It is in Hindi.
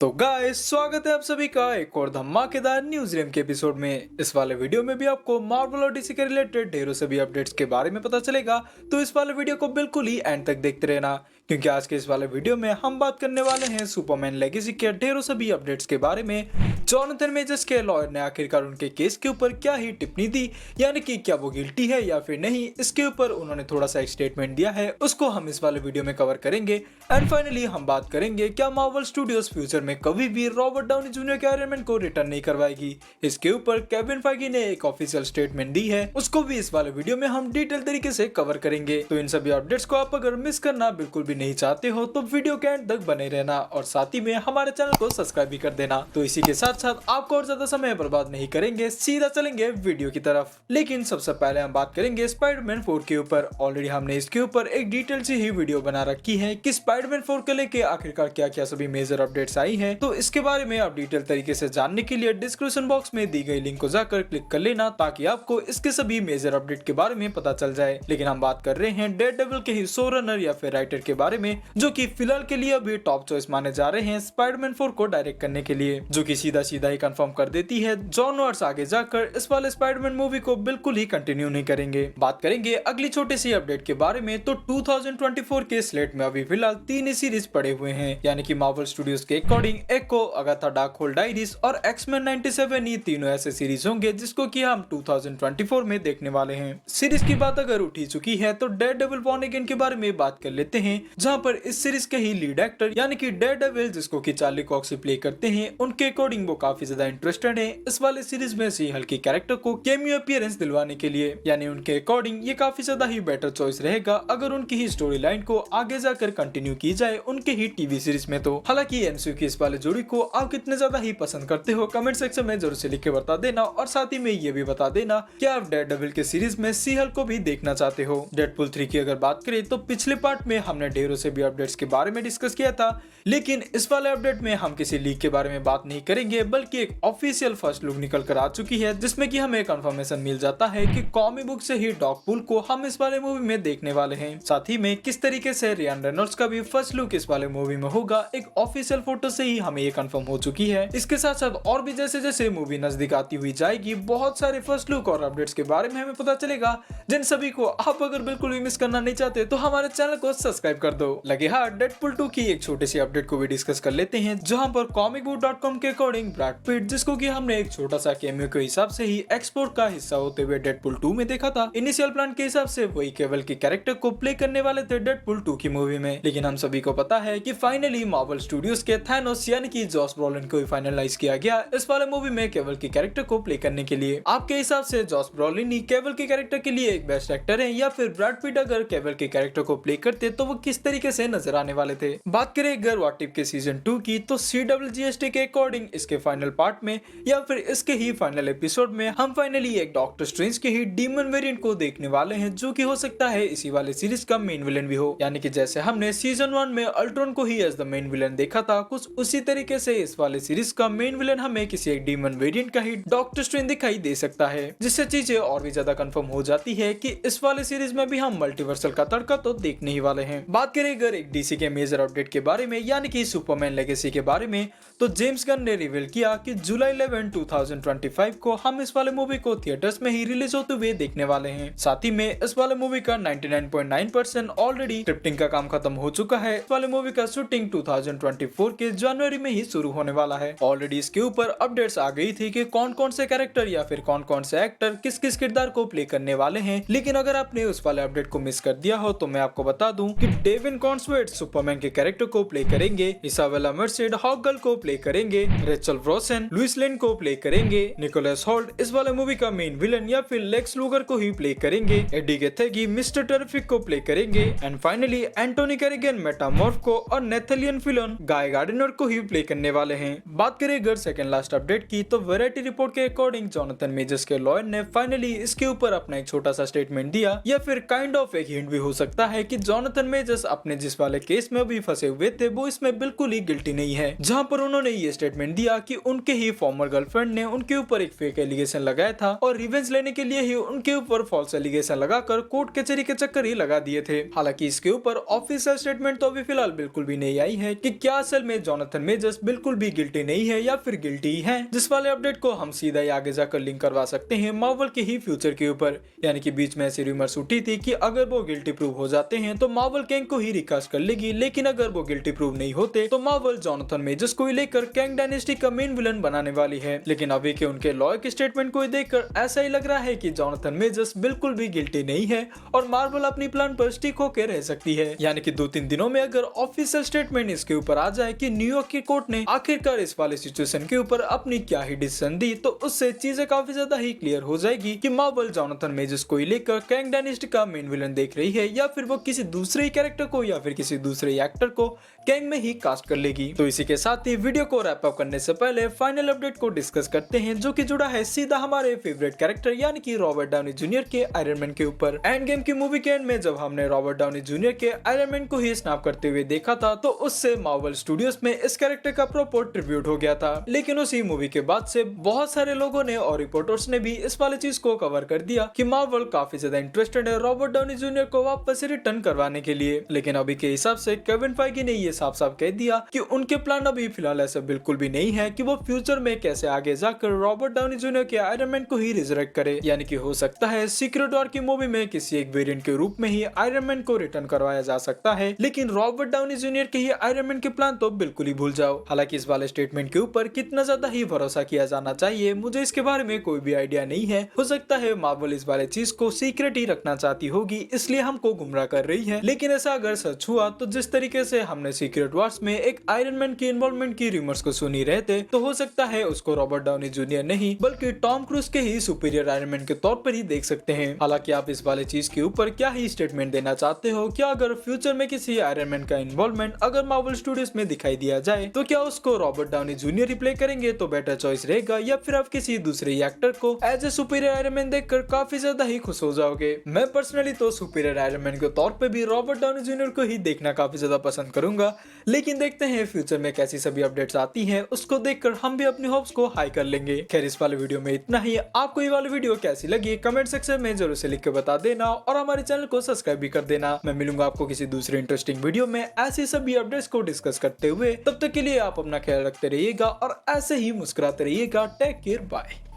तो गाइस स्वागत है आप सभी का एक और धमाकेदार न्यूज रैम के एपिसोड में। इस वाले वीडियो में भी आपको मार्वल और डीसी के रिलेटेड ढेरों सभी अपडेट्स के बारे में पता चलेगा, तो इस वाले वीडियो को बिल्कुल ही एंड तक देखते रहना, क्योंकि आज के इस वाले वीडियो में हम बात करने वाले हैं सुपरमैन लेगेसी के ढेरों सभी अपडेट्स के बारे में। जॉनथन मेजर्स के लॉयर ने आखिरकार उनके केस के ऊपर क्या ही टिप्पणी दी, यानी कि क्या वो गिल्टी है या फिर नहीं, इसके ऊपर उन्होंने थोड़ा सा एक स्टेटमेंट दिया है, उसको हम इस वाले वीडियो में कवर करेंगे। एंड फाइनली हम बात करेंगे क्या मार्वल स्टूडियोज फ्यूचर में कभी भी रॉबर्ट डाउनी जूनियर के आयरन मैन को रिटर्न नहीं करवाएगी। इसके ऊपर केविन फाइगी ने एक ऑफिशियल स्टेटमेंट दी है, उसको भी इस वाले वीडियो में हम डिटेल तरीके से कवर करेंगे। तो इन सभी अपडेट्स को आप अगर मिस करना बिल्कुल भी नहीं चाहते हो तो वीडियो के एंड तक बने रहना और साथ ही में हमारे चैनल को सब्सक्राइब भी कर देना। तो इसी के साथ साथ आपको और ज्यादा समय बर्बाद नहीं करेंगे, सीधा चलेंगे वीडियो की तरफ। लेकिन सबसे पहले हम बात करेंगे स्पाइडरमैन 4 के ऊपर। ऑलरेडी हमने इसके ऊपर एक डिटेल सी ही वीडियो बना रखी है कि स्पाइडरमैन 4 के लेके आखिरकार क्या क्या सभी मेजर अपडेट्स आई हैं। तो इसके बारे में आप डिटेल तरीके से जानने के लिए डिस्क्रिप्शन बॉक्स में दी गई लिंक को जाकर क्लिक कर लेना, ताकि आपको इसके सभी मेजर अपडेट के बारे में पता चल जाए। लेकिन हम बात कर रहे हैं डेयरडेविल के ही शो रनर या फिर राइटर के बारे में, जो कि फिलहाल के लिए अभी टॉप चॉइस माने जा रहे हैं स्पाइडरमैन 4 को डायरेक्ट करने के लिए, जो कि सीधा सीधा ही कंफर्म कर देती है जॉन वाट्स आगे जाकर इस वाले स्पाइडरमैन मूवी को बिल्कुल ही कंटिन्यू नहीं करेंगे। बात करेंगे अगली छोटी सी अपडेट के बारे में, तो 2024 के स्लेट में अभी फिलहाल 3 ही सीरीज पड़े हुए हैं, यानी कि मार्वल स्टूडियोज के अकॉर्डिंग एको, अगाथा डार्कहोल्ड डायरीज और एक्समैन 97, ये तीनों ऐसे सीरीज होंगे जिसको कि हम 2024 में देखने वाले हैं। सीरीज की बात अगर उठी चुकी है तो डेयरडेविल बॉर्न अगेन के बारे में बात कर लेते हैं, जहां पर इस सीरीज के ही लीड एक्टर यानी कि डेयरडेविल जिसको कि चार्ली कॉक्स प्ले करते हैं, उनके अकॉर्डिंग वो काफी ज्यादा इंटरेस्टेड है इस वाले सीरीज में सी हल्की कैरेक्टर को कैमियो अपीयरेंस दिलवाने के लिए। यानी उनके अकॉर्डिंग ये काफी ज्यादा ही बेटर चॉइस रहेगा अगर उनकी ही स्टोरी लाइन को आगे जाकर कंटिन्यू की जाए उनके ही टीवी सीरीज में। तो हालांकि एमसीयू की इस वाले जोड़ी को आप कितने ज्यादा ही पसंद करते हो कमेंट सेक्शन में जरूर से लिख के बता देना, और साथ ही में ये भी बता देना कि आप डेयरडेविल के सीरीज में सी हल्क को भी देखना चाहते हो। डेडपूल 3 की अगर बात करें तो पिछले पार्ट में हमने ढेरों से भी अपडेट्स के बारे में डिस्कस किया था, लेकिन इस वाले अपडेट में हम किसी लीक के बारे में बात नहीं करेंगे, बल्कि एक ऑफिशियल फर्स्ट लुक निकल कर आ चुकी है, जिसमें कि हमें कंफर्मेशन मिल जाता है कि कॉमिक बुक से ही डॉगपूल को हम इस वाले मूवी में देखने वाले हैं। साथ ही में किस तरीके से रियान रेनॉल्ड्स का भी फर्स्ट लुक इस वाले मूवी में होगा, एक ऑफिशियल फोटो से ही हमें ये कंफर्म हो चुकी है। इसके साथ साथ और भी जैसे जैसे मूवी नजदीक आती हुई जाएगी, बहुत सारे फर्स्ट लुक और अपडेट्स के बारे में हमें पता चलेगा, जिन सभी को आप अगर बिल्कुल भी मिस करना नहीं चाहते तो हमारे चैनल को सब्सक्राइब कर दो। लगे हाथ डेडपूल 2 की एक छोटी सी अपडेट को भी डिस्कस कर लेते हैं, जहां पर comicbook.com के अकॉर्डिंग ब्रैड पिट, जिसको कि हमने एक छोटा सा कैमियो के हिसाब से ही एक्सपोर्ट का हिस्सा होते हुए डेडपूल 2 में देखा था। इनिशियल प्लान के हिसाब से वही केवल के कैरेक्टर को प्ले करने वाले थे डेडपूल 2 की मूवी में, लेकिन हम सभी को पता है कि फाइनली मार्वल स्टूडियोज के थैनोस यानी कि जॉस ब्रॉलिन को फाइनलाइज किया गया इस वाले मूवी में केवल के कैरेक्टर को प्ले करने के लिए। आपके हिसाब से जॉस ब्रॉलिन ही केवल के कैरेक्टर के लिए एक बेस्ट एक्टर है, या फिर ब्रैड पिट अगर केवल के कैरेक्टर को प्ले करते तो वो किस तरीके से नजर आने वाले थे? बात करें अगर व्हाट इफ के सीजन 2 की, तो CWGST के अकॉर्डिंग इसके फाइनल पार्ट में या फिर इसके ही फाइनल एपिसोड में हम फाइनली एक डॉक्टर स्ट्रेंज के ही डीमन वेरिएंट को देखने वाले हैं, जो कि हो सकता है इसी वाले सीरीज का मेन विलन भी हो। यानी कि जैसे हमने सीजन 1 में अल्ट्रॉन को ही एज द मेन विलन देखा था, कुछ उसी तरीके से इस वाले सीरीज का मेन विलन हमें किसी एक डीमन वेरिएंट का ही डॉक्टर स्ट्रेंज दिखाई दे सकता है, जिससे चीजें और भी ज्यादा कंफर्म हो जाती है कि इस वाले सीरीज में भी हम मल्टीवर्सल का तड़का तो देखने ही वाले हैं। बात करें अगर एक डीसी के मेजर अपडेट के बारे में, यानी कि सुपरमैन लेगेसी के बारे में, तो जेम्स गन ने रिवील किया कि जुलाई 11, 2025 को हम इस वाले मूवी को थिएटर्स में ही रिलीज होते हुए देखने वाले हैं। साथ ही में इस वाले मूवी का 99.9% ऑलरेडी स्क्रिप्टिंग का काम खत्म हो चुका है। इस वाले मूवी का शूटिंग 2024 के जनवरी में ही शुरू होने वाला है। ऑलरेडी इसके ऊपर अपडेट्स आ गई थी कि कौन कौन से कैरेक्टर या फिर कौन कौन से एक्टर किस किस किरदार को प्ले करने वाले हैं, लेकिन अगर आपने उस वाले अपडेट को मिस कर दिया हो तो मैं आपको बता दूं कि डेविन कॉन्सवेट सुपरमैन के कैरेक्टर को प्ले करेंगे, इसाबेला मर्सेड हॉकगर्ल को प्ले करेंगे, रेचल ब्रोसन लुइस लेन को प्ले करेंगे, निकोलस होल्ट इस वाले मूवी का मेन विलन या फिर लेक्स लूगर को ही प्ले करेंगे, एडी गेथेगी मिस्टर टेरिफिक को प्ले करेंगे, एंड फाइनली एंटोनी कैरिगन मेटामॉर्फ को और नेथलियन फिलोन गाय गार्डिनर को ही प्ले करने वाले हैं। बात करें अगर सेकंड लास्ट अपडेट की, तो वैरायटी रिपोर्ट के अकॉर्डिंग जॉनथन मेजर्स के लॉयर ने फाइनली इसके ऊपर अपना एक छोटा सा स्टेटमेंट दिया, या फिर काइंड ऑफ एक हिंट भी हो सकता है कि जॉनथन मेजर्स अपने जिस वाले केस में अभी फंसे हुए थे वो इसमें बिल्कुल ही गिल्टी नहीं है, जहां पर उन्होंने ये स्टेटमेंट दिया कि उनके ही फॉर्मर गर्लफ्रेंड ने उनके ऊपर एक फेक एलिगेशन लगाया था और रिवेंज लेने के लिए ही उनके ऊपर फॉल्स एलिगेशन लगाकर कोर्ट कचहरी के चक्कर ही लगा दिए थे। हालांकि इसके ऊपर ऑफिशियल स्टेटमेंट तो अभी फिलहाल बिल्कुल भी नहीं आई है कि क्या असल में जोनाथन मेजर्स बिल्कुल भी गिल्टी नहीं है या फिर गिल्टी है, जिस वाले अपडेट को हम सीधा ही आगे जाकर लिंक करवा सकते हैं मार्वल के ही फ्यूचर के ऊपर। यानी कि बीच में ऐसी रूमर्स उठी थी कि अगर वो गिल्टी प्रूव हो जाते हैं तो मार्वल कैंग को ही रिकास्ट कर लेगी, लेकिन अगर वो गिल्टी प्रूव नहीं होते तो मार्वल जोनाथन मेजर्स को ही लेकर कैंग डायनेस्टी का मेन विलन बनाने वाली है। लेकिन अभी के उनके लॉयर के स्टेटमेंट को देखकर ऐसा ही लग रहा है कि जोनाथन मेजर्स बिल्कुल भी गिल्टी नहीं है और मार्वल अपनी प्लान पर स्टिक होकर रह सकती है। यानी कि 2-3 दिनों में अगर ऑफिशियल स्टेटमेंट इसके ऊपर आ जाए कि न्यूयॉर्क की कोर्ट ने आखिरकार इस वाले सिचुएशन के ऊपर अपनी क्या ही डिसीजन दी, तो उससे चीजें काफी ज्यादा ही क्लियर हो जाएगी कि मार्वल जोनाथन मेजर्स को ही लेकर कैंग डायनेस्टी का मेन विलन देख रही है या फिर वो किसी दूसरे कैरेक्टर को या फिर किसी दूसरे एक्टर को कैंग में ही कास्ट कर लेगी। तो इसी के साथ ही वीडियो को रैप अप करने से पहले फाइनल अपडेट को डिस्कस करते हैं, जो कि जुड़ा है सीधा हमारे फेवरेट कैरेक्टर यानी कि रॉबर्ट डाउनी जूनियर के आयरन मैन के ऊपर। एंड गेम की मूवी के एंड में जब हमने रॉबर्ट डाउनी जूनियर के आयरन मैन को ही स्नैप करते हुए देखा था तो उससे मार्वल स्टूडियोज में इस कैरेक्टर का प्रॉपर ट्रिब्यूट हो गया था। लेकिन उसी मूवी के बाद से बहुत सारे लोगों ने और रिपोर्टर्स ने भी इस वाले चीज को कवर कर दिया कि मार्वल काफी ज्यादा इंटरेस्टेड है रॉबर्ट डाउनी जूनियर को वापस रिटर्न करवाने के लिए। लेकिन अभी के हिसाब से केविन फाइगी ने ये साफ साफ कह दिया कि उनके प्लान अभी फिलहाल ऐसा बिल्कुल भी नहीं है कि वो फ्यूचर में कैसे आगे जाकर रॉबर्ट डाउनी जूनियर के आयरन मैन को ही रिजरेक्ट करे। यानी कि हो सकता है सीक्रेट वॉर की मूवी में किसी एक वेरिएंट के रूप में ही आयरन मैन को रिटर्न करवाया जा सकता है, लेकिन रॉबर्ट डाउनी जूनियर के ही आयरन मैन के प्लान तो बिल्कुल ही भूल जाओ। हालांकि इस वाले स्टेटमेंट के ऊपर कितना ज्यादा ही भरोसा किया जाना चाहिए मुझे इसके बारे में कोई भी आइडिया नहीं है। हो सकता है मार्वल इस वाले चीज को सीक्रेट ही रखना चाहती होगी, इसलिए हमको गुमराह कर रही है। लेकिन ऐसा अगर सच हुआ तो जिस तरीके से हमने सीक्रेट वॉर्स में एक आयरन मैन की इन्वॉल्वमेंट की रूमर्स को सुनी रहते तो हो सकता है उसको रॉबर्ट डाउनी जूनियर नहीं बल्कि टॉम क्रूज के ही सुपीरियर आयरन मैन के तौर पर ही देख सकते हैं। हालांकि आप इस वाले चीज के ऊपर क्या ही स्टेटमेंट देना चाहते हो? क्या अगर फ्यूचर में किसी आयरन मैन का इन्वॉल्वमेंट अगर मार्वल स्टूडियोज में दिखाई दिया जाए तो क्या उसको रॉबर्ट डाउनी जूनियर रिप्ले करेंगे तो बेटर चॉइस रहेगा, या फिर आप किसी दूसरे एक्टर को as a superior Iron Man देखकर काफी ज्यादा ही खुश हो जाओगे? मैं पर्सनली तो सुपीरियर आयरन मैन के तौर पे भी रॉबर्ट डाउनी जूनियर को ही देखना काफी ज्यादा पसंद करूंगा। लेकिन देखते हैं फ्यूचर में कैसी सभी अपडेट्स आती हैं, उसको देखकर हम भी अपनी होप्स को हाई कर लेंगे। खैर इस वाले वीडियो में इतना ही। आपको ये वाली वीडियो कैसी लगी कमेंट सेक्शन में जरूर से लिख के बता देना और हमारे चैनल को सब्सक्राइब भी कर देना। मैं मिलूंगा आपको किसी दूसरे इंटरेस्टिंग वीडियो में ऐसे सभी अपडेट्स को डिस्कस करते हुए। तब तक के लिए आप अपना ख्याल रखते रहिएगा और ऐसे ही मुस्कुराते रहिएगा। Take care, bye.